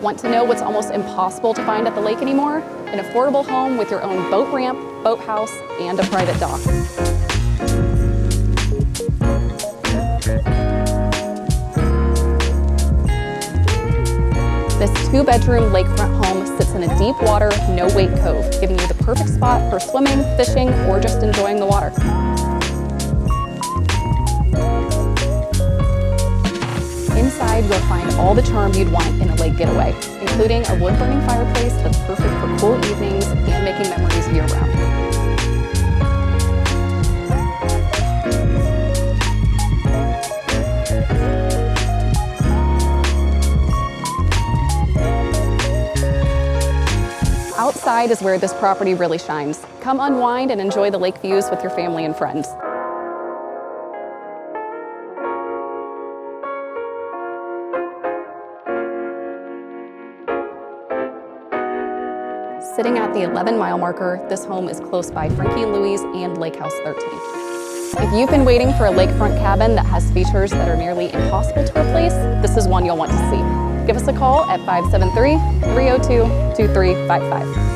Want to know what's almost impossible to find at the lake anymore? An affordable home with your own boat ramp, boathouse, and a private dock. This 2-bedroom lakefront home sits in a deep water, no-wait cove, giving you the perfect spot for swimming, fishing, or just enjoying the water. Inside, you'll find all the charm you'd want in a lake getaway, including a wood-burning fireplace that's perfect for cool evenings and making memories year-round. Outside is where this property really shines. Come unwind and enjoy the lake views with your family and friends. Sitting at the 11-mile marker, this home is close by Frankie and Louie's and Lake House 13. If you've been waiting for a lakefront cabin that has features that are nearly impossible to replace, this is one you'll want to see. Give us a call at 573-302-2355.